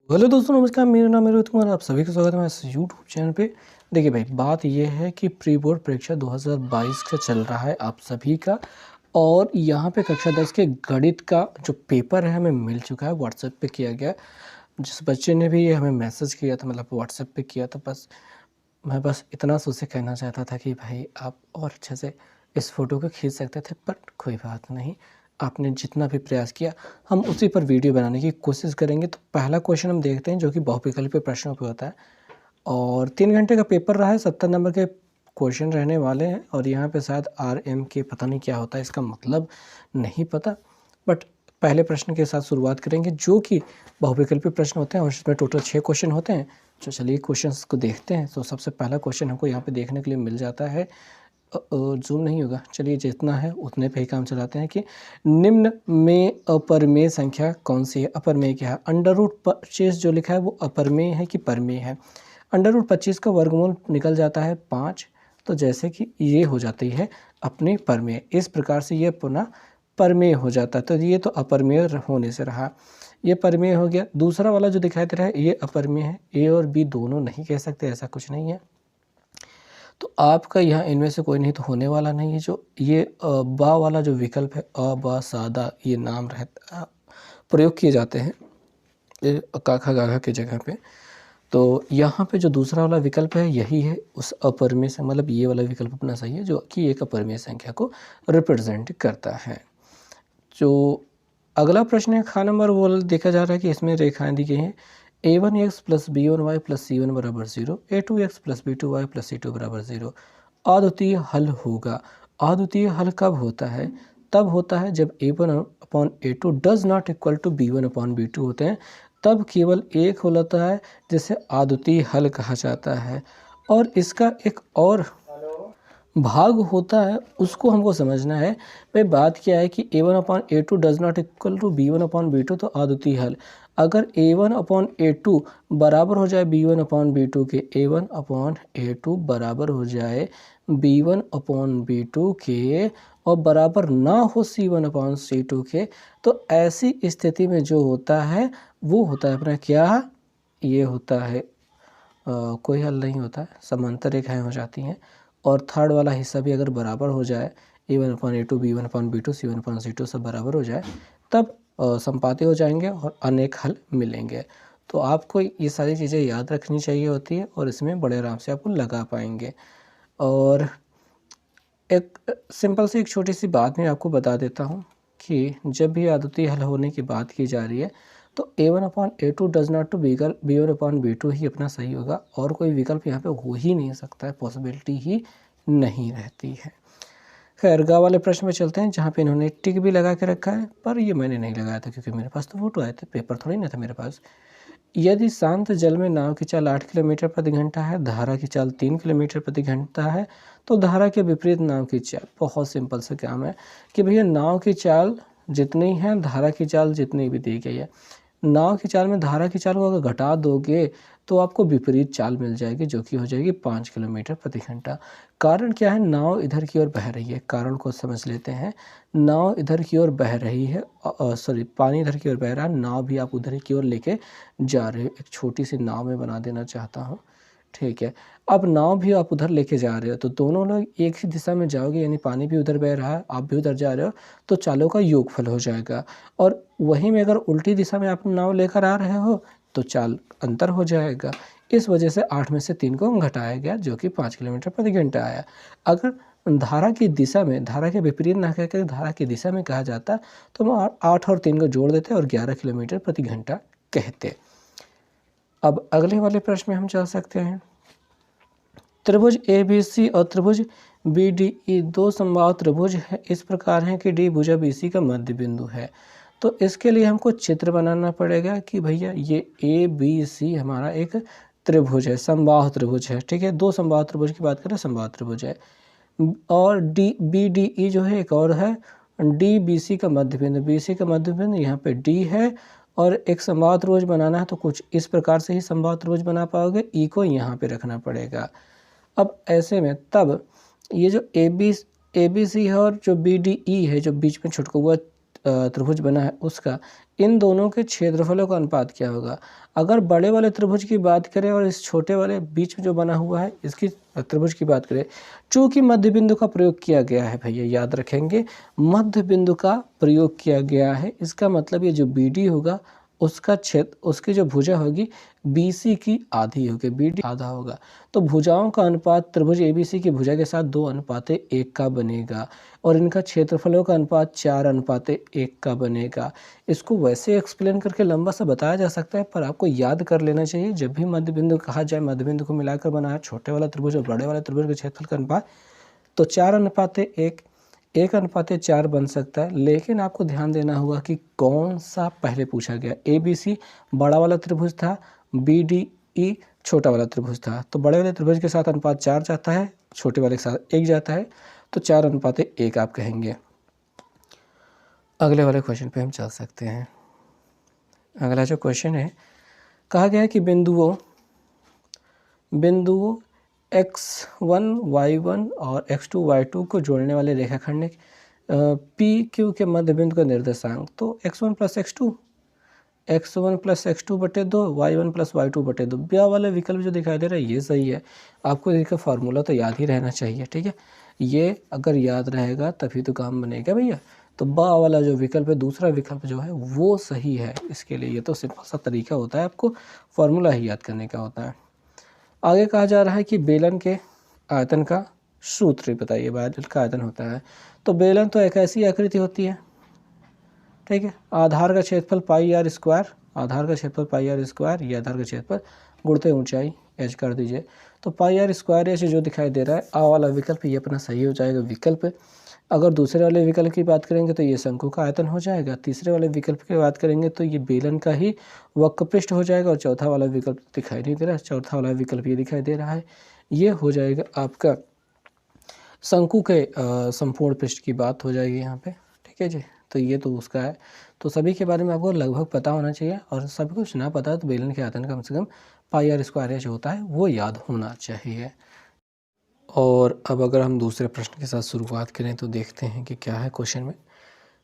Hello दोस्तों, नमस्कार। मेरा नाम है रोहित कुमार। आप सभी का स्वागत है मेरे यूट्यूब चैनल पे। देखिए भाई, बात ये है कि प्री बोर्ड परीक्षा 2022 का चल रहा है आप सभी का। और यहाँ पे कक्षा 10 के गणित का जो पेपर है हमें मिल चुका है, व्हाट्सएप पे किया गया। जिस बच्चे ने भी ये हमें मैसेज किया था, मतलब व्हाट्सएप पे किया था, मैं बस इतना सा उससे कहना चाहता था कि भाई आप और अच्छे से इस फ़ोटो को खींच सकते थे, पर कोई बात नहीं। आपने जितना भी प्रयास किया, हम उसी पर वीडियो बनाने की कोशिश करेंगे। तो पहला क्वेश्चन हम देखते हैं, जो कि बहुविकल्पीय प्रश्नों पे होता है और 3 घंटे का पेपर रहा है। 70 नंबर के क्वेश्चन रहने वाले हैं और यहाँ पे शायद RM के पता नहीं क्या होता है, इसका मतलब नहीं पता। बट पहले प्रश्न के साथ शुरुआत करेंगे, जो कि बहुविकल्पीय प्रश्न होते हैं और इसमें टोटल 6 क्वेश्चन होते हैं। तो चलिए क्वेश्चंस को देखते हैं। तो सबसे पहला क्वेश्चन हमको यहाँ पे देखने के लिए मिल जाता है। ज़ूम नहीं होगा, चलिए जितना है उतने पे ही काम चलाते हैं। कि निम्न में अपरिमेय संख्या कौन सी है? अपरिमेय क्या है? √25 जो लिखा है वो अपरिमेय है कि परिमेय है? √25 का वर्गमूल निकल जाता है 5। तो जैसे कि ये हो जाती है अपनी परिमेय, इस प्रकार से ये पुनः परिमेय हो जाता है। तो ये तो अपरिमेय होने से रहा, ये परिमेय हो गया। दूसरा वाला जो दिखाई दे रहा है ये अपरिमेय है। A और B दोनों नहीं कह सकते, ऐसा कुछ नहीं है। तो आपका यहाँ इनमें से कोई नहीं तो होने वाला नहीं है। जो ये बा वाला जो विकल्प है, अ बा सादा ये नाम रहता प्रयोग किए जाते हैं काखा गाघा की जगह पे। तो यहाँ पे जो दूसरा वाला विकल्प है यही है उस अपरिमेय से, मतलब ये वाला विकल्प अपना सही है, जो कि एक अपरिमेय संख्या को रिप्रेजेंट करता है। जो अगला प्रश्न है खा नंबर, वो देखा जा रहा है कि इसमें रेखाएं दी गई हैं। A1x plus B1y plus C1 बराबर 0, A2x plus B2y plus C2 बराबर 0 अद्वितीय हल होगा। अद्वितीय हल कब होता है? तब होता है जब A1/A2 does not equal to B1/B2 होते हैं, तब केवल एक हल होता है जिसे अद्वितीय हल कहा जाता है। और इसका एक और भाग होता है, उसको हमको समझना है। भाई बात क्या है कि A1/A2 does not equal to B1/B2, तो अद्वितीय हल अगर A1/A2 बराबर हो जाए B1/B2 के, A1/A2 बराबर हो जाए B1/B2 के और बराबर ना हो C1/C2 के, तो ऐसी स्थिति में जो होता है वो होता है अपना क्या, ये होता है कोई हल नहीं होता है, समांतर रेखाएं हो जाती हैं। और थर्ड वाला हिस्सा भी अगर बराबर हो जाए, A1/A2 B1/B2 C1/C2 सब बराबर हो जाए, तब संपाती हो जाएंगे और अनेक हल मिलेंगे। तो आपको ये सारी चीज़ें याद रखनी चाहिए होती है और इसमें बड़े आराम से आपको लगा पाएंगे। और एक सिंपल सी एक छोटी सी बात मैं आपको बता देता हूँ कि जब भी अद्वितीय हल होने की बात की जा रही है, तो A1/A2 does not to B1/B2 ही अपना सही होगा, और कोई विकल्प यहाँ पे हो ही नहीं सकता है, पॉसिबिलिटी ही नहीं रहती है। खैर गा वाले प्रश्न में चलते हैं, जहाँ पे इन्होंने टिक भी लगा के रखा है, पर ये मैंने नहीं लगाया था क्योंकि मेरे पास तो फोटो आए थे, पेपर थोड़ी ना था मेरे पास। यदि शांत जल में नाव की चाल 8 किलोमीटर प्रति घंटा है, धारा की चाल 3 किलोमीटर प्रति घंटा है, तो धारा के विपरीत नाव की चाल। बहुत सिंपल सा काम है कि भैया नाव की चाल जितनी है, धारा की चाल जितनी भी दी गई है, नाव की चाल में धारा की चाल को अगर घटा दोगे तो आपको विपरीत चाल मिल जाएगी, जो कि हो जाएगी 5 किलोमीटर प्रति घंटा। कारण क्या है? नाव इधर की ओर बह रही है। कारण को समझ लेते हैं। नाव इधर की ओर बह रही है, सॉरी पानी इधर की ओर बह रहा है, नाव भी आप उधर की ओर लेके जा रहे हो। एक छोटी सी नाव में बना देना चाहता हूँ, ठीक है। अब नाव भी आप उधर लेके जा रहे हो, तो दोनों लोग एक ही दिशा में जाओगे, यानी पानी भी उधर बह रहा है, आप भी उधर जा रहे हो, तो चालों का योगफल हो जाएगा। और वहीं में अगर उल्टी दिशा में आप नाव लेकर आ रहे हो तो चाल अंतर हो जाएगा। इस वजह से 8 में से 3 को घटाया गया, जो कि 5 किलोमीटर प्रति घंटा आया। अगर धारा की दिशा में, धारा के विपरीत ना कहकर धारा की दिशा में कहा जाता, तो हम 8 और 3 को जोड़ देते और 11 किलोमीटर प्रति घंटा कहते। अब अगले वाले प्रश्न में हम चल सकते हैं। त्रिभुज ABC और त्रिभुज BDE दो समबाहु त्रिभुज है, इस प्रकार हैं कि D भुजा BC का मध्य बिंदु है। तो इसके लिए हमको चित्र बनाना पड़ेगा कि भैया ये ABC हमारा एक त्रिभुज है, समबाहु त्रिभुज है, ठीक है। दो समबाहु त्रिभुज की बात करें, समबाहु त्रिभुज है। और BDE जो है एक और है, DBC का मध्य बिंदु, BC का मध्य बिंदु यहाँ पे D है। और एक समबाहु त्रिभुज बनाना है तो कुछ इस प्रकार से ही समबाहु त्रिभुज बना पाओगे, E को यहाँ पे रखना पड़ेगा। अब ऐसे में तब ये जो ABC है और जो BDE है, जो बीच में छुटका हुआ त्रिभुज बना है उसका, इन दोनों के क्षेत्रफलों का अनुपात क्या होगा। अगर बड़े वाले त्रिभुज की बात करें और इस छोटे वाले बीच में जो बना हुआ है इसकी त्रिभुज की बात करें, चूंकि मध्य बिंदु का प्रयोग किया गया है, भैया याद रखेंगे मध्य बिंदु का प्रयोग किया गया है, इसका मतलब ये जो BD होगा उसका क्षेत्र, उसकी जो भुजा होगी BC की आधी होगी, BD आधा होगा। तो भुजाओं का अनुपात त्रिभुज ABC की भुजा के साथ 2:1 का बनेगा और इनका क्षेत्रफलों का अनुपात 4:1 का बनेगा। इसको वैसे एक्सप्लेन करके लंबा सा बताया जा सकता है, पर आपको याद कर लेना चाहिए जब भी मध्य बिंदु कहा जाए, मध्य बिंदु को मिलाकर बना है छोटे वाला त्रिभुज और बड़े वाले त्रिभुज के क्षेत्रफल का अनुपात, तो 4:1, 1:4 बन सकता है। लेकिन आपको ध्यान देना होगा कि कौन सा पहले पूछा गया। ABC बड़ा वाला त्रिभुज था, BDE छोटा वाला त्रिभुज था। तो बड़े वाले त्रिभुज के साथ अनुपात 4 जाता है, छोटे वाले के साथ 1 जाता है, तो 4:1 आप कहेंगे। अगले वाले क्वेश्चन पे हम चल सकते हैं। अगला जो क्वेश्चन है, कहा गया है कि बिंदुओं x1 y1 और x2 y2 को जोड़ने वाले रेखाखंड PQ के मध्य बिंदु का निर्देशांक, तो x1 + x2, x1 + x2 बटे 2, y1 + y2 बटे 2। ब्या वाला विकल्प जो दिखाई दे रहा है ये सही है। आपको इसका फार्मूला तो याद ही रहना चाहिए, ठीक है। ये अगर याद रहेगा तभी तो काम बनेगा भैया। तो बा वाला जो विकल्प है, दूसरा विकल्प जो है वो सही है इसके लिए। ये तो सिंपल सा तरीका होता है, आपको फार्मूला ही याद करने का होता है। आगे कहा जा रहा है कि बेलन के आयतन का सूत्र बताइए। बेलन का आयतन होता है, तो बेलन तो एक ऐसी आकृति होती है, ठीक है। आधार का क्षेत्रफल πr², आधार का क्षेत्रफल πr², ये आधार का क्षेत्रफल गुणते ऊंचाई h कर दीजिए। तो πr² h जो दिखाई दे रहा है, आ वाला विकल्प ये अपना सही हो जाएगा विकल्प। अगर दूसरे वाले विकल्प की बात करेंगे तो ये शंकु का आयतन हो जाएगा। तीसरे वाले विकल्प की बात करेंगे तो ये बेलन का ही वक्रपृष्ठ हो जाएगा। और चौथा वाला विकल्प दिखाई नहीं दे रहा है, चौथा वाला विकल्प ये दिखाई दे रहा है, ये हो जाएगा आपका शंकु के संपूर्ण पृष्ठ की बात हो जाएगी यहाँ पे, ठीक है जी। तो ये तो उसका है। तो सभी के बारे में आपको लगभग पता होना चाहिए, और सब कुछ ना पता है तो बेलन के आयतन कम से कम πr² h होता है वो याद होना चाहिए। और अब अगर हम दूसरे प्रश्न के साथ शुरुआत करें तो देखते हैं कि क्या है क्वेश्चन में।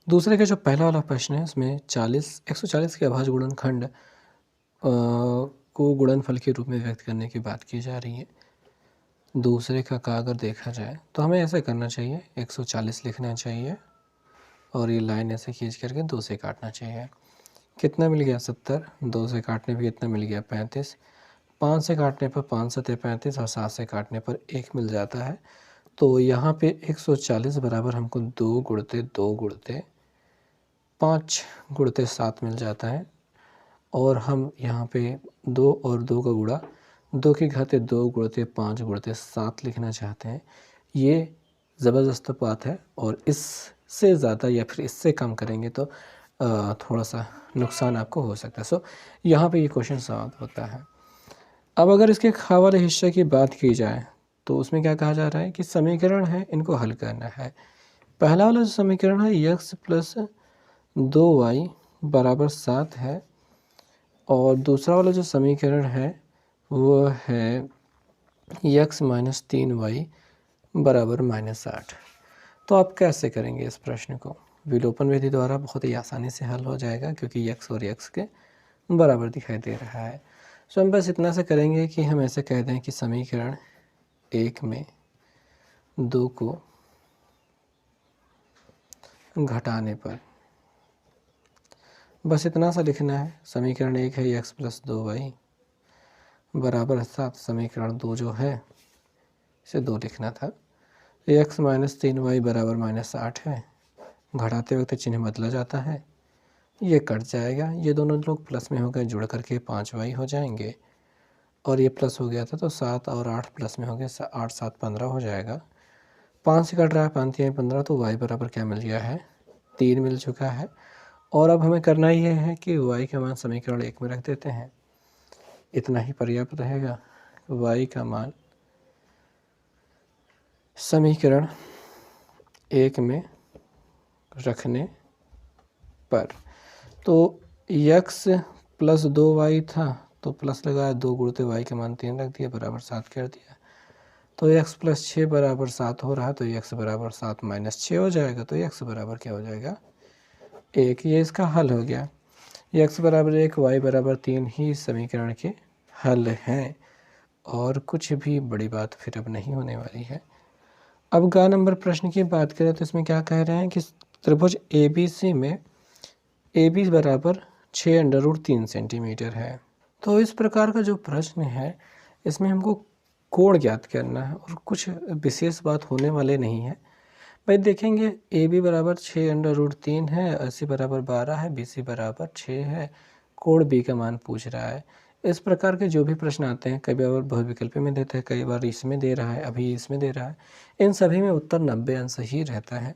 दूसरे का जो पहला वाला प्रश्न है उसमें 140 के अभाज्य गुणनखंड को गुणनफल के रूप में व्यक्त करने की बात की जा रही है। दूसरे का अगर देखा जाए तो हमें ऐसा करना चाहिए, 140 लिखना चाहिए और ये लाइन ऐसे खींच करके 2 से काटना चाहिए। कितना मिल गया 70, 2 से काटने पर कितना मिल गया 35, 5 से काटने पर 5 7 35 और 7 से काटने पर 1 मिल जाता है। तो यहाँ पे 140 बराबर हमको 2 गुणते 2 गुणते 5 गुणते 7 मिल जाता है। और हम यहाँ पे 2 और 2 का गुणा 2 की घाते 2 गुणते 5 गुणते 7 लिखना चाहते हैं। ये ज़बरदस्त बात है, और इससे ज़्यादा या फिर इससे कम करेंगे तो थोड़ा सा नुकसान आपको हो सकता है। सो यहाँ पे ये क्वेश्चन समाप्त होता है। अब अगर इसके खा वाले हिस्से की बात की जाए तो उसमें क्या कहा जा रहा है कि समीकरण है, इनको हल करना है। पहला वाला जो समीकरण है x + 2y = 7 है, और दूसरा वाला जो समीकरण है वो है x - 3y = -8। तो आप कैसे करेंगे इस प्रश्न को? विलोपन विधि द्वारा बहुत ही आसानी से हल हो जाएगा, क्योंकि x और x के बराबर दिखाई दे रहा है। सो हम बस इतना से करेंगे कि हम ऐसे कह दें कि समीकरण 1 में 2 को घटाने पर, बस इतना सा लिखना है। समीकरण 1 है x + 2y = 7, समीकरण 2 जो है इसे 2 लिखना था। x - 3y = -8 है, घटाते वक्त चिन्ह बदला जाता है, ये कट जाएगा, ये दोनों लोग प्लस में हो गए, जुड़ करके 5y हो जाएंगे, और ये प्लस हो गया था तो 7 और 8 प्लस में हो गया, 8 7 15 हो जाएगा। 5 से कट रहा है, 5 3 15, तो y बराबर क्या मिल गया है 3 मिल चुका है। और अब हमें करना ये है कि y का मान समीकरण 1 में रख देते हैं, इतना ही पर्याप्त रहेगा। y का मान समीकरण 1 में रखने पर, तो x + 2y था तो प्लस लगाया, 2 गुणते y का मान 3 रख दिया, बराबर 7 कर दिया। तो x + 6 = 7 हो रहा है, तो x = 7 - 6 हो जाएगा। तो x बराबर क्या हो जाएगा 1, ये इसका हल हो गया। ये x बराबर 1 y बराबर 3 ही इस समीकरण के हल हैं और कुछ भी बड़ी बात फिर अब नहीं होने वाली है। अब ग नंबर प्रश्न की बात करें तो इसमें क्या कह रहे हैं कि त्रिभुज ABC में AB बराबर 6√3 सेंटीमीटर है। तो इस प्रकार का जो प्रश्न है इसमें हमको कोण ज्ञात करना है और कुछ विशेष बात होने वाले नहीं है भाई। देखेंगे AB बराबर 6√3 है, AC बराबर 12 है, BC बराबर 6 है, कोण B का मान पूछ रहा है। इस प्रकार के जो भी प्रश्न आते हैं, कई बार बहुविकल्पी में देते हैं, कई बार इसमें दे रहा है, अभी इसमें दे रहा है, इन सभी में उत्तर 90 अंश ही रहता है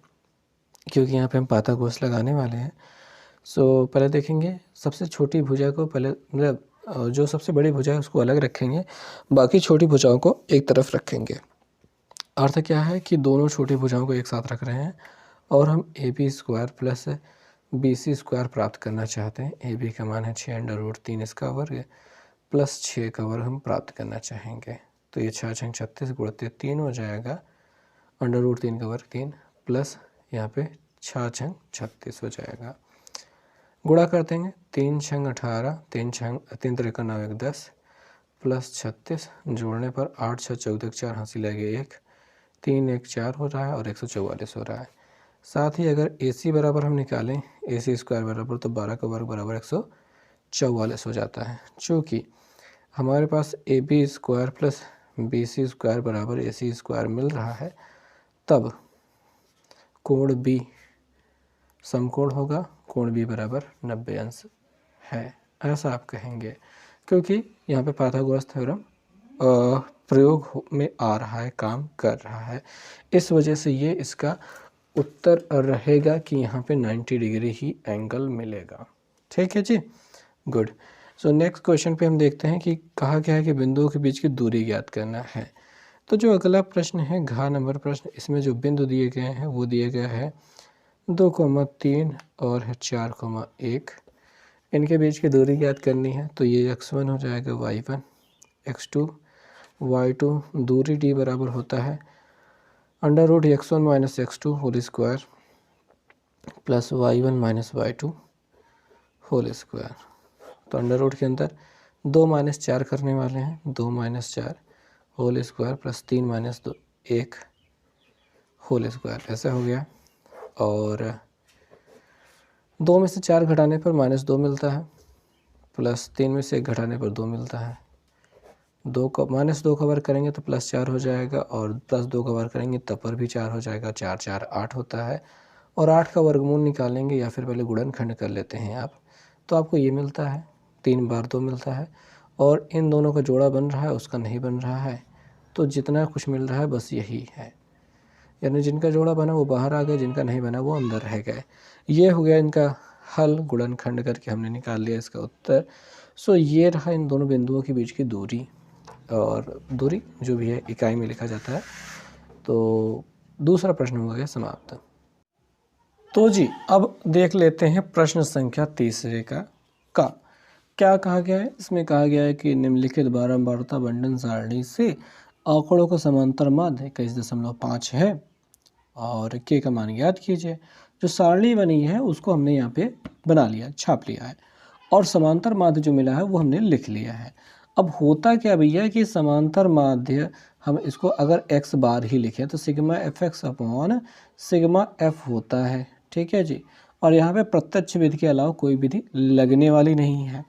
क्योंकि यहाँ पे हम पाताकोश लगाने वाले हैं। सो पहले देखेंगे सबसे छोटी भुजा को पहले, मतलब जो सबसे बड़ी भुजा है उसको अलग रखेंगे, बाकी छोटी भुजाओं को एक तरफ रखेंगे। अर्थ क्या है कि दोनों छोटी भुजाओं को एक साथ रख रहे हैं और हम AB² प्लस BC² प्राप्त करना चाहते हैं। AB का मान है 6√3 इसका वर्ग प्लस 6 का वर्ग हम प्राप्त करना चाहेंगे। तो ये 6 छंग 36 गुणित 3 हो जाएगा, √3 का वर्ग 3 प्लस यहाँ पे 6 छंग 36 हो जाएगा। गुणा कर देंगे, 3 छंग 18, 3 त्रिका 9 1 10 प्लस 36, जोड़ने पर 8 6 14 4 हासिल लगे 1, 3 1 4 हो रहा है और 144 हो रहा है। साथ ही अगर AC बराबर हम निकालें, AC² बराबर तो 12 का वर्ग बराबर 144 हो जाता है। चूँकि हमारे पास AB² प्लस BC² बराबर AC² मिल रहा है, तब कोण B समकोण होगा, कोण B बराबर 90 अंश है, ऐसा आप कहेंगे क्योंकि यहाँ पे पाइथागोरस थ्योरम प्रयोग में आ रहा है, काम कर रहा है। इस वजह से ये इसका उत्तर रहेगा कि यहाँ पे 90 डिग्री ही एंगल मिलेगा। ठीक है जी, गुड। सो नेक्स्ट क्वेश्चन पे हम देखते हैं कि कहा गया है कि बिंदुओं के बीच की दूरी ज्ञात करना है। तो जो अगला प्रश्न है घ नंबर प्रश्न, इसमें जो बिंदु दिए गए हैं वो दिए गए हैं 2,3 और है 4,1। इनके बीच की दूरी ज्ञात करनी है। तो ये x1 हो जाएगा y1, x2 y2, दूरी d बराबर होता है √x1 minus x2 whole square plus y1 minus y2 whole square. तो अंडर रूट के अंदर 2 माइनस 4 करने वाले हैं, 2 minus 4 whole square plus 3 minus 2 1 whole square, ऐसा हो गया। और 2 में से 4 घटाने पर -2 मिलता है, प्लस 3 में से 1 घटाने पर 2 मिलता है। -2 का वर्ग करेंगे तो +4 हो जाएगा और +2 का वर्ग करेंगे तब पर भी 4 हो जाएगा। 4 4 8 होता है और 8 का वर्गमूल निकालेंगे या फिर पहले गुणनखंड कर लेते हैं आप, तो आपको ये मिलता है 3 बार 2 मिलता है और इन दोनों का जोड़ा बन रहा है, उसका नहीं बन रहा है। तो जितना कुछ मिल रहा है बस यही है, यानी जिनका जोड़ा बना वो बाहर आ गए, जिनका नहीं बना वो अंदर रह गए। ये हो गया इनका हल, गुणनखंड करके हमने निकाल लिया इसका उत्तर। सो ये रहा इन दोनों बिंदुओं के बीच की दूरी, और दूरी जो भी है इकाई में लिखा जाता है। तो दूसरा प्रश्न हो गया समाप्त। तो जी अब देख लेते हैं प्रश्न संख्या तीसरे का क्या कहा गया है। इसमें कहा गया है कि निम्नलिखित बारंबारता बंटन सारणी से आंकड़ों का समांतर माध्य 21.5 है और के का मान ज्ञात कीजिए। जो सारणी बनी है उसको हमने यहाँ पे बना लिया, छाप लिया है, और समांतर माध्य जो मिला है वो हमने लिख लिया है। अब होता क्या भैया कि समांतर माध्य हम इसको अगर x बार ही लिखें तो sigma fx upon sigma f होता है, ठीक है जी। और यहाँ पे प्रत्यक्ष विधि के अलावा कोई विधि लगने वाली नहीं है।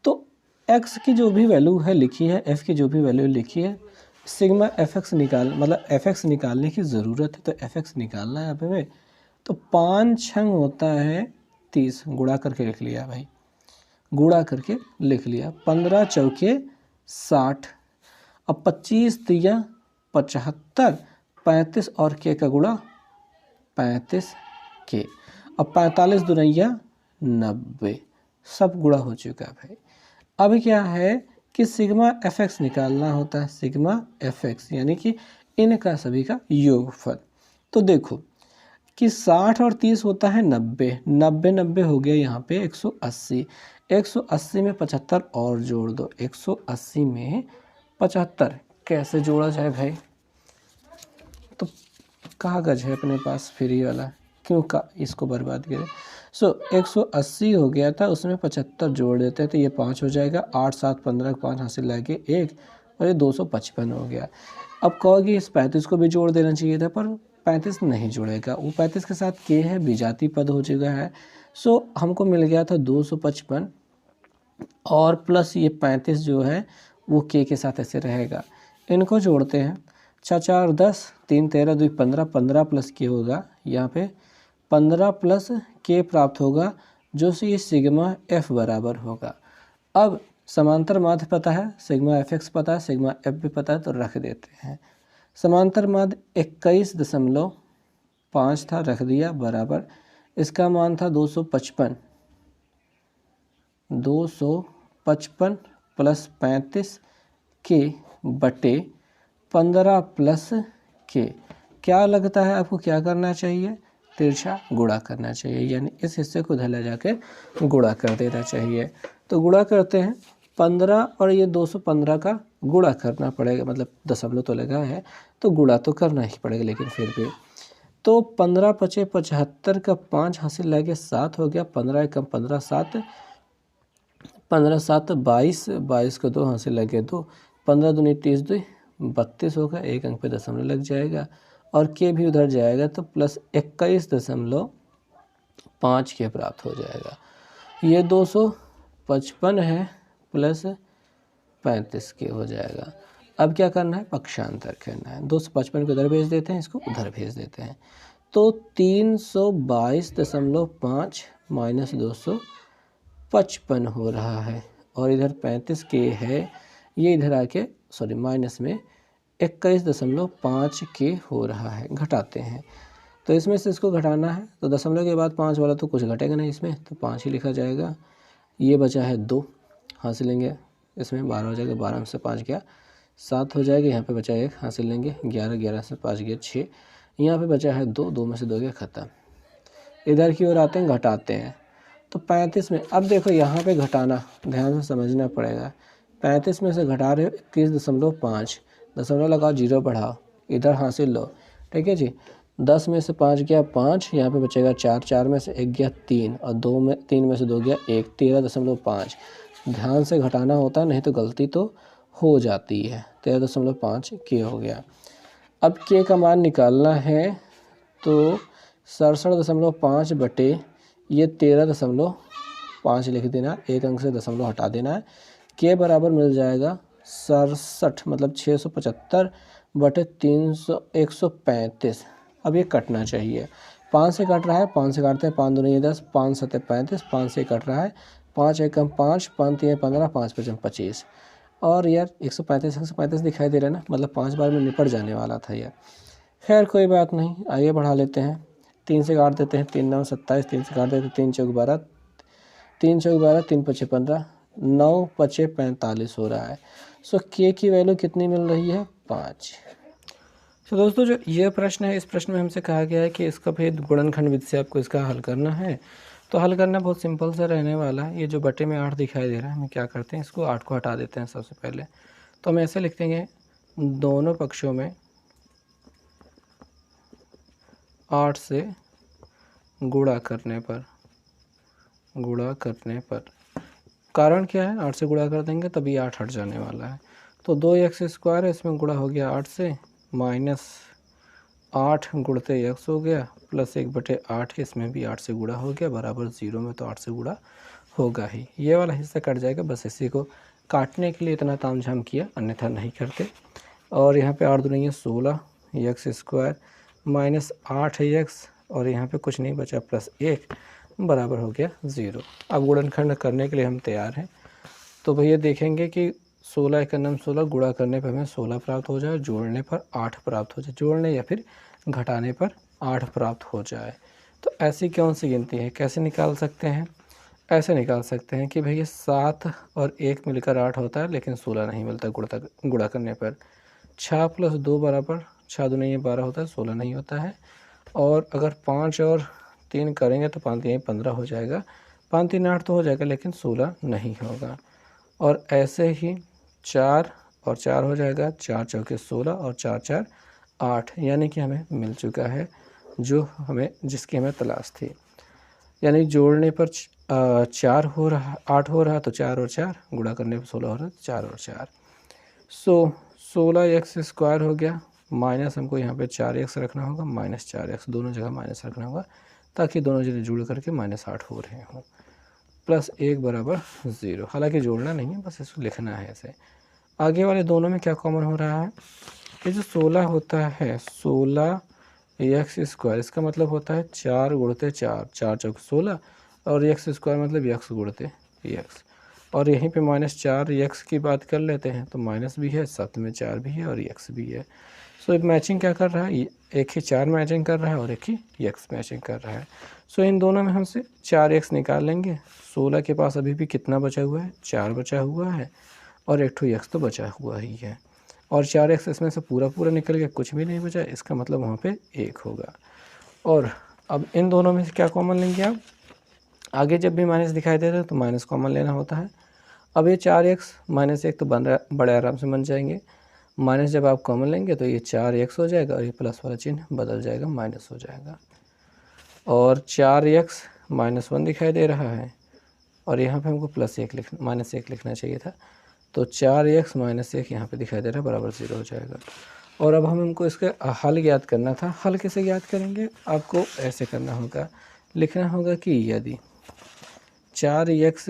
तो x की जो भी वैल्यू है लिखी है, f की जो भी वैल्यू लिखी है, सिग्मा fx मतलब fx निकालने की ज़रूरत है, तो fx निकालना है यहाँ पे। तो 5 छंग होता है 30, गुणा करके लिख लिया भाई, गुणा करके लिख लिया। 15 चौके 60, अब 25 तिया 75, 35 और के का गुणा 35 के, अब 45 दुनैया 90, सब गुणा हो चुका है भाई। अब क्या है कि सिग्मा fx निकालना होता है, सिग्मा fx यानी कि इनका सभी का योगफल। तो देखो कि 60 और 30 होता है 90, 90 90 हो गया यहाँ पे 180, 180 में 75 और जोड़ दो, 180 में 75 कैसे जोड़ा जाए भाई। तो कागज है अपने पास फ्री वाला, क्यों का इसको बर्बाद करें। सो 180 हो गया था, उसमें 75 जोड़ देते हैं तो ये 5 हो जाएगा। 8 7 15 5 हासिल लाके 1 और ये 255 हो गया। अब कहोगे इस 35 को भी जोड़ देना चाहिए था, पर 35 नहीं जुड़ेगा, वो 35 के साथ के है, विजातीय पद हो चुका है। सो हमको मिल गया था 255 और प्लस ये 35 जो है वो के साथ ऐसे रहेगा। इनको जोड़ते हैं, 4 4 10, 3 13 2 15, 15 प्लस के होगा यहाँ पे 15 प्लस के प्राप्त होगा, जो से ये सिग्मा एफ बराबर होगा। अब समांतर माध्य पता है, सिग्मा एफ एक्स पता है, सिग्मा एफ भी पता है, तो रख देते हैं। समांतर माध्य 21.5 था, रख दिया बराबर, इसका मान था 255 प्लस 35 के बटे 15 प्लस के। क्या लगता है आपको क्या करना चाहिए? तिरछा गुणा करना चाहिए, यानी इस हिस्से को इधर ले जाके गुणा कर देना चाहिए। तो गुणा करते हैं, 15 और ये 215 का गुणा करना पड़ेगा, मतलब दशमलव तो लगा है तो गुणा तो करना ही पड़ेगा, लेकिन फिर भी तो 15 पचे 75 का 5 हासिल लगे 7 हो गया, 15 एकम 15 7 15 7 22, 22 को 2 हासिल लगे 2, 15 दूनी 30 2 32 होगा, एक अंक पे दशमलव लग जाएगा और के भी उधर जाएगा तो प्लस 21.5 के प्राप्त हो जाएगा। ये 255 है प्लस 35 के हो जाएगा। अब क्या करना है? पक्षांतर करना है। 255 को इधर भेज देते हैं, इसको उधर भेज देते हैं, तो 322.5 माइनस 255 हो रहा है और इधर 35 के है, ये इधर आके सॉरी माइनस में 21.5 के हो रहा है। घटाते हैं तो इसमें से इसको घटाना है, तो दशमलव के बाद 5 वाला तो कुछ घटेगा नहीं इसमें, तो 5 ही लिखा जाएगा। ये बचा है 2 हासिल लेंगे, इसमें 12 हो जाएगा, 12 में से 5 गया 7 हो जाएगा, यहाँ पे बचा 1 हासिल लेंगे, 11 11 से 5 गया 6, यहाँ पे बचा है 2, 2 में से 2 गया ख़त्म। इधर की ओर आते हैं, घटाते हैं तो 35 में, अब देखो यहाँ पे घटाना ध्यान से समझना पड़ेगा। 35 में से घटा रहे हो 21.5, दशमलव लगाओ, जीरो बढ़ाओ, इधर हासिल लो, ठीक है जी। 10 में से 5 गया 5, यहाँ पे बचेगा 4, 4 में से 1 गया 3 और 3 में से 2 गया 1, 13.5। ध्यान से घटाना होता है, नहीं तो गलती तो हो जाती है। 13.5 के हो गया। अब के का मान निकालना है, तो 67.5 बटे ये 13.5 लिख देना, एक अंक से दशमलव हटा देना है। के बराबर मिल जाएगा 67, मतलब 675 बटे 135। अब ये कटना चाहिए, 5 से कट रहा है, 5 से काटते हैं, 5 दूनी 10, 5 7 35, 5 से कट रहा है, 5 एकम 5, 5 3 15, 5 5 25 और यार 135 दिखाई दे रहा है ना, मतलब 5 बार में निपट जाने वाला था यार। खैर कोई बात नहीं, आइए बढ़ा लेते हैं। 3 से काट देते हैं, 3 9 27, 3 से काट देते हैं, 3 चौक 12, 3 चौक 12, 3 पचे 15, 9 पचे 45 हो रहा है। सो के की वैल्यू कितनी मिल रही है? 5। तो दोस्तों जो ये प्रश्न है, इस प्रश्न में हमसे कहा गया है कि इसका भेद गुणनखंड विधि से आपको इसका हल करना है। तो हल करना बहुत सिंपल सा रहने वाला है। ये जो बटे में 8 दिखाई दे रहा है, हम क्या करते हैं, इसको 8 को हटा देते हैं सबसे पहले। तो हम ऐसे लिख देंगे, दोनों पक्षों में 8 से गुणा करने पर कारण क्या है? 8 से गुणा कर देंगे तभी 8 हट जाने वाला है। तो 2x² है, इसमें गुणा हो गया 8 से, माइनस 8 गुणते x हो गया, प्लस 1/8, इसमें भी 8 से गुणा हो गया, बराबर 0 में तो 8 से गुणा होगा ही। ये वाला हिस्सा कट जाएगा, बस इसी को काटने के लिए इतना तामझाम किया, अन्यथा नहीं करते। और यहाँ पे 8 दूनी 16 x² माइनस 8x और यहाँ पे कुछ नहीं बचा, प्लस 1 बराबर हो गया 0। अब गुणनखंड करने के लिए हम तैयार हैं। तो भैया देखेंगे कि 16 एक नम 16, गुणा करने पर हमें 16 प्राप्त हो जाए, जोड़ने पर 8 प्राप्त हो जाए, जोड़ने या फिर घटाने पर 8 प्राप्त हो जाए। तो ऐसी कौन सी गिनती है, कैसे निकाल सकते हैं? ऐसे निकाल सकते हैं कि भैया 7 और 1 मिलकर 8 होता है, लेकिन 16 नहीं मिलता गुणा करने पर। 6 + 2 बराबर 6 दूनी ये 12 होता है, 16 नहीं होता है। और अगर 5 और 3 करेंगे तो 5 3 15 हो जाएगा, 5 3 8 तो हो जाएगा, लेकिन 16 नहीं होगा। और ऐसे ही 4 और 4 हो जाएगा, 4 चौके 16 और 4 4 8, यानी कि हमें मिल चुका है जो हमें जिसकी हमें तलाश थी। यानी जोड़ने पर 4 हो रहा, 8 हो रहा, तो 4 और 4 गुणा करने पर 16 हो रहा है, 4 और 4। सो 16x² हो गया, माइनस हमको यहाँ पे 4x रखना होगा, -4x, दोनों जगह माइनस रखना होगा ताकि दोनों जगह जुड़ करके -8 हो रहे हों, प्लस 1 बराबर 0। हालांकि जोड़ना नहीं है, बस इसको लिखना है ऐसे। आगे वाले दोनों में क्या कॉमन हो रहा है, ये जो 16 होता है 16x², इसका मतलब होता है 4 गुणते 4, 4 चौक 16, और x² मतलब x गुणते x, और यहीं पे -4x की बात कर लेते हैं तो माइनस भी है, साथ में 4 भी है और x भी है। सो एक मैचिंग क्या कर रहा है, एक ही 4 मैचिंग कर रहा है और एक ही x मैचिंग कर रहा है। सो इन दोनों में हमसे 4x निकाल लेंगे। 16 के पास अभी भी कितना बचा हुआ है, 4 बचा हुआ है, और एक ठो x तो बचा हुआ ही है, और 4x इसमें से पूरा पूरा निकल गया, कुछ भी नहीं बचा, इसका मतलब वहाँ पे 1 होगा। और अब इन दोनों में से क्या कॉमन लेंगे आप, आगे जब भी माइनस दिखाई दे रहा है तो माइनस कॉमन लेना होता है। अब ये 4x -1 तो बड़े आराम से बन जाएंगे, माइनस जब आप कॉमन लेंगे तो ये 4x हो जाएगा और ये प्लस वाला चिन्ह बदल जाएगा, माइनस हो जाएगा। और 4x -1 दिखाई दे रहा है और यहाँ पे हमको -1 लिखना चाहिए था, तो 4x -1 यहाँ पे दिखाई दे रहा है बराबर 0 हो जाएगा। और अब हमको इसका हल ज्ञात करना था। हल कैसे ज्ञात करेंगे, आपको ऐसे करना होगा, लिखना होगा कि यदि 4x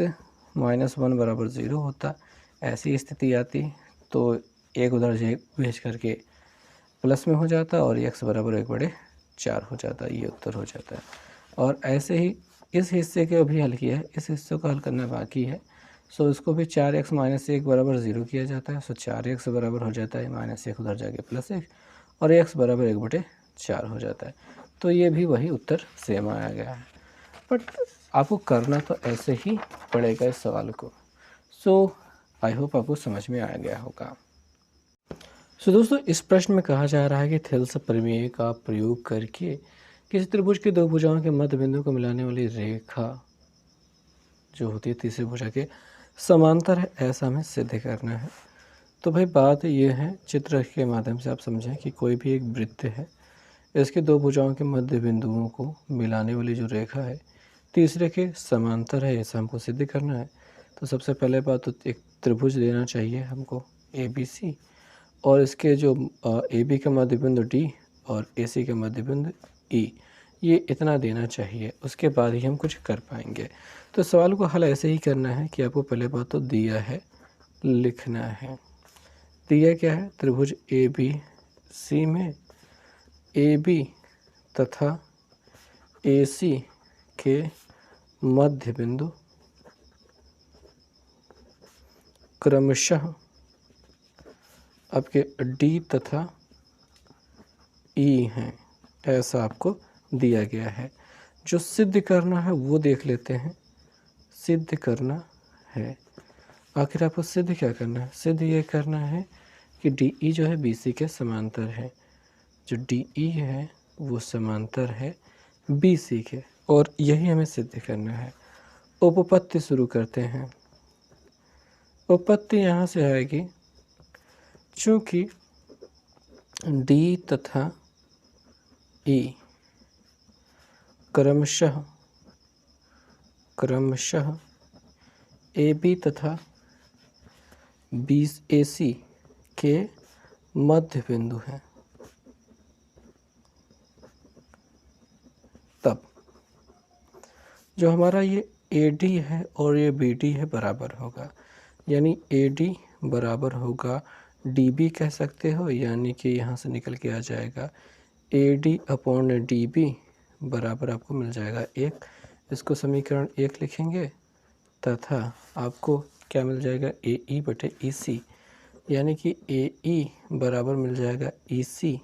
-1 बराबर 0 होता, ऐसी स्थिति आती तो एक उधर भेज करके प्लस में हो जाता और x बराबर 1/4 हो जाता, ये उत्तर हो जाता है। और ऐसे ही इस हिस्से के अभी हल किया है, इस हिस्से को हल करना बाकी है। सो इसको भी 4x -1 बराबर 0 किया जाता है। सो 4x बराबर हो जाता है -1 उधर जाके +1, और x बराबर 1/4 हो जाता है। तो ये भी वही उत्तर सेम आया गया है, बट आपको करना तो ऐसे ही पड़ेगा इस सवाल को। सो आई होप आपको समझ में आ गया होगा। सो दोस्तों, इस प्रश्न में कहा जा रहा है कि थेल्स प्रमेय का प्रयोग करके किसी त्रिभुज के दो भुजाओं के मध्य बिंदु को मिलाने वाली रेखा जो होती है तीसरी भुजा के समांतर है, ऐसा हमें सिद्ध करना है। तो भाई बात ये है, चित्र के माध्यम से आप समझें कि कोई भी एक वृत्त है, इसके दो भुजाओं के मध्य बिंदुओं को मिलाने वाली जो रेखा है तीसरे के समांतर है, ऐसा हमको सिद्ध करना है। तो सबसे पहले बात तो एक त्रिभुज देना चाहिए हमको ABC, और इसके जो AB का मध्य बिंदु D और AC का मध्य बिंदु E, ये इतना देना चाहिए, उसके बाद ही हम कुछ कर पाएंगे। तो सवाल को हल ऐसे ही करना है कि आपको पहले बात तो दिया है, लिखना है। दिया क्या है, त्रिभुज ABC में AB तथा AC के मध्य बिंदु क्रमशः आपके D तथा E हैं, ऐसा आपको दिया गया है। जो सिद्ध करना है वो देख लेते हैं। सिद्ध करना है, आखिर आपको सिद्ध क्या करना है, सिद्ध ये करना है कि DE जो है BC के समांतर है, जो DE है वो समांतर है BC के, और यही हमें सिद्ध करना है। उपपत्ति शुरू करते हैं। उपपत्ति यहाँ से आएगी, चूँकि D तथा E क्रमशः AB तथा AC के मध्य बिंदु हैं, तब जो हमारा ये AD है और ये BD है बराबर होगा, यानी AD बराबर होगा DB कह सकते हो, यानी कि यहाँ से निकल के आ जाएगा AD/DB बराबर आपको मिल जाएगा 1। इसको समीकरण 1 लिखेंगे, तथा आपको क्या मिल जाएगा AE/EC, यानी कि AE बराबर मिल जाएगा EC,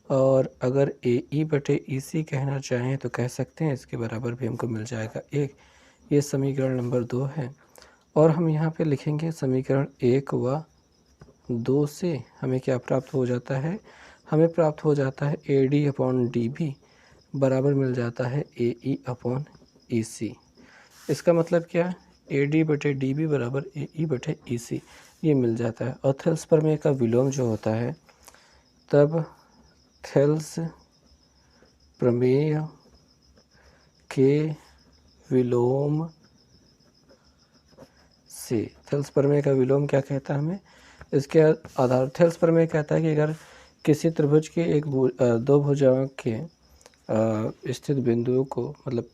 और अगर AE/EC कहना चाहें तो कह सकते हैं, इसके बराबर भी हमको मिल जाएगा 1। ये समीकरण नंबर 2 है। और हम यहाँ पे लिखेंगे समीकरण 1 व 2 से हमें क्या प्राप्त हो जाता है, हमें प्राप्त हो जाता है AD/DB बराबर मिल जाता है AE/EC। इसका मतलब क्या है, AD/DB बराबर AE/EC, ये मिल जाता है। और थेल्स प्रमेय का विलोम जो होता है, तब थेल्स प्रमेय के विलोम से। थेल्स प्रमेय का विलोम क्या कहता है हमें? इसके आधार थेल्स प्रमेय कहता है कि अगर किसी त्रिभुज के दो भुजाओं के स्थित बिंदुओं को, मतलब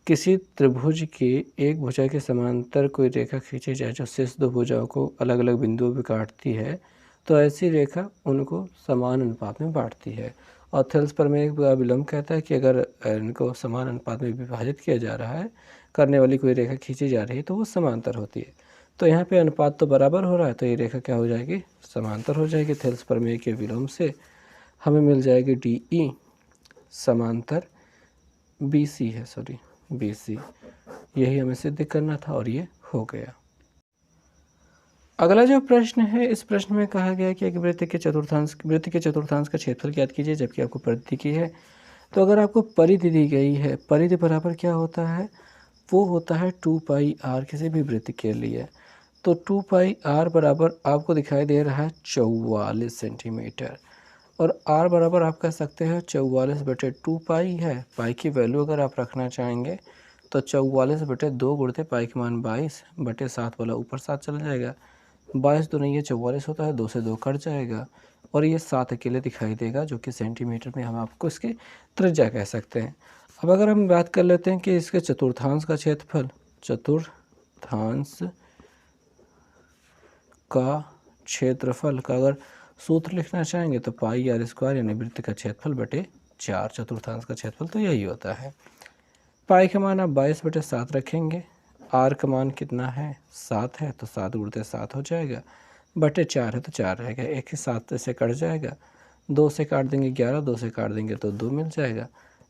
किसी त्रिभुज के एक भुजा के समांतर कोई रेखा खींची जाए जो शेष दो भुजाओं को अलग अलग बिंदुओं पर काटती है, तो ऐसी रेखा उनको समान अनुपात में बांटती है। और थेल्स प्रमेय का विलोम कहता है कि अगर इनको समान अनुपात में विभाजित किया जा रहा है, करने वाली कोई रेखा खींची जा रही है, तो वो समांतर होती है। तो यहाँ पे अनुपात तो बराबर हो रहा है, तो ये रेखा क्या हो जाएगी? समांतर हो जाएगी। थेल्स प्रमेय के विलोम से हमें मिल जाएगी DE समांतर BC है, सॉरी BC। यही हमें सिद्ध करना था और ये हो गया। अगला जो प्रश्न है, इस प्रश्न में कहा गया है कि एक वृत्त के चतुर्थांश का क्षेत्रफल ज्ञात कीजिए, जबकि आपको परिधि की है। तो अगर आपको परिधि दी गई है, परिधि बराबर क्या होता है? वो होता है 2πr किसी भी वृत्त के लिए। तो 2πr बराबर आपको दिखाई दे रहा है 44 सेंटीमीटर, और r बराबर आप कह सकते हैं 44/2π है। पाई की वैल्यू अगर आप रखना चाहेंगे तो 44/2 गुणते पाई के मान 22/7 वाला ऊपर 7 चला जाएगा। 22 दूनी ये 44 होता है, 2 से 2 कट जाएगा, और ये 7 अकेले दिखाई देगा, जो कि सेंटीमीटर में हम आपको इसकी त्रिज्या कह सकते हैं। अब अगर हम बात कर लेते हैं कि इसके चतुर्थांश का क्षेत्रफल, चतुर्थांश का क्षेत्रफल का अगर सूत्र लिखना चाहेंगे तो πr² यानी वृत्त का क्षेत्रफल बटे 4, चतुर्थांश का क्षेत्रफल तो यही होता है। पाई का मान आप 22/7 रखेंगे, r का मान कितना है? 7 है, तो 7 गुणते 7 हो जाएगा, बटे 4 है तो 4 रहेगा, 1 ही 7 से कट जाएगा, 2 से काट देंगे 11, 2 से काट देंगे तो 2 मिल जाएगा,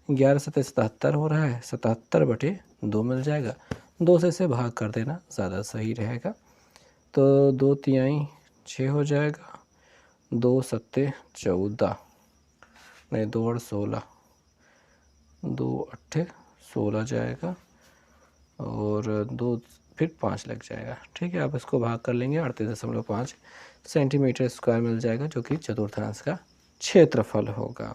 11 से 77 हो रहा है, 77/2 मिल जाएगा। 2 से इसे भाग कर देना ज़्यादा सही रहेगा। तो 2 तिहाई 6 हो जाएगा, 2 सत्ते 14, नहीं 2 और 16, 2 अट्ठे 16 जाएगा, और 2 फिर 5 लग जाएगा। ठीक है, आप इसको भाग कर लेंगे, 38.5 सेंटीमीटर स्क्वायर मिल जाएगा, जो कि चतुर्थांश का क्षेत्रफल होगा।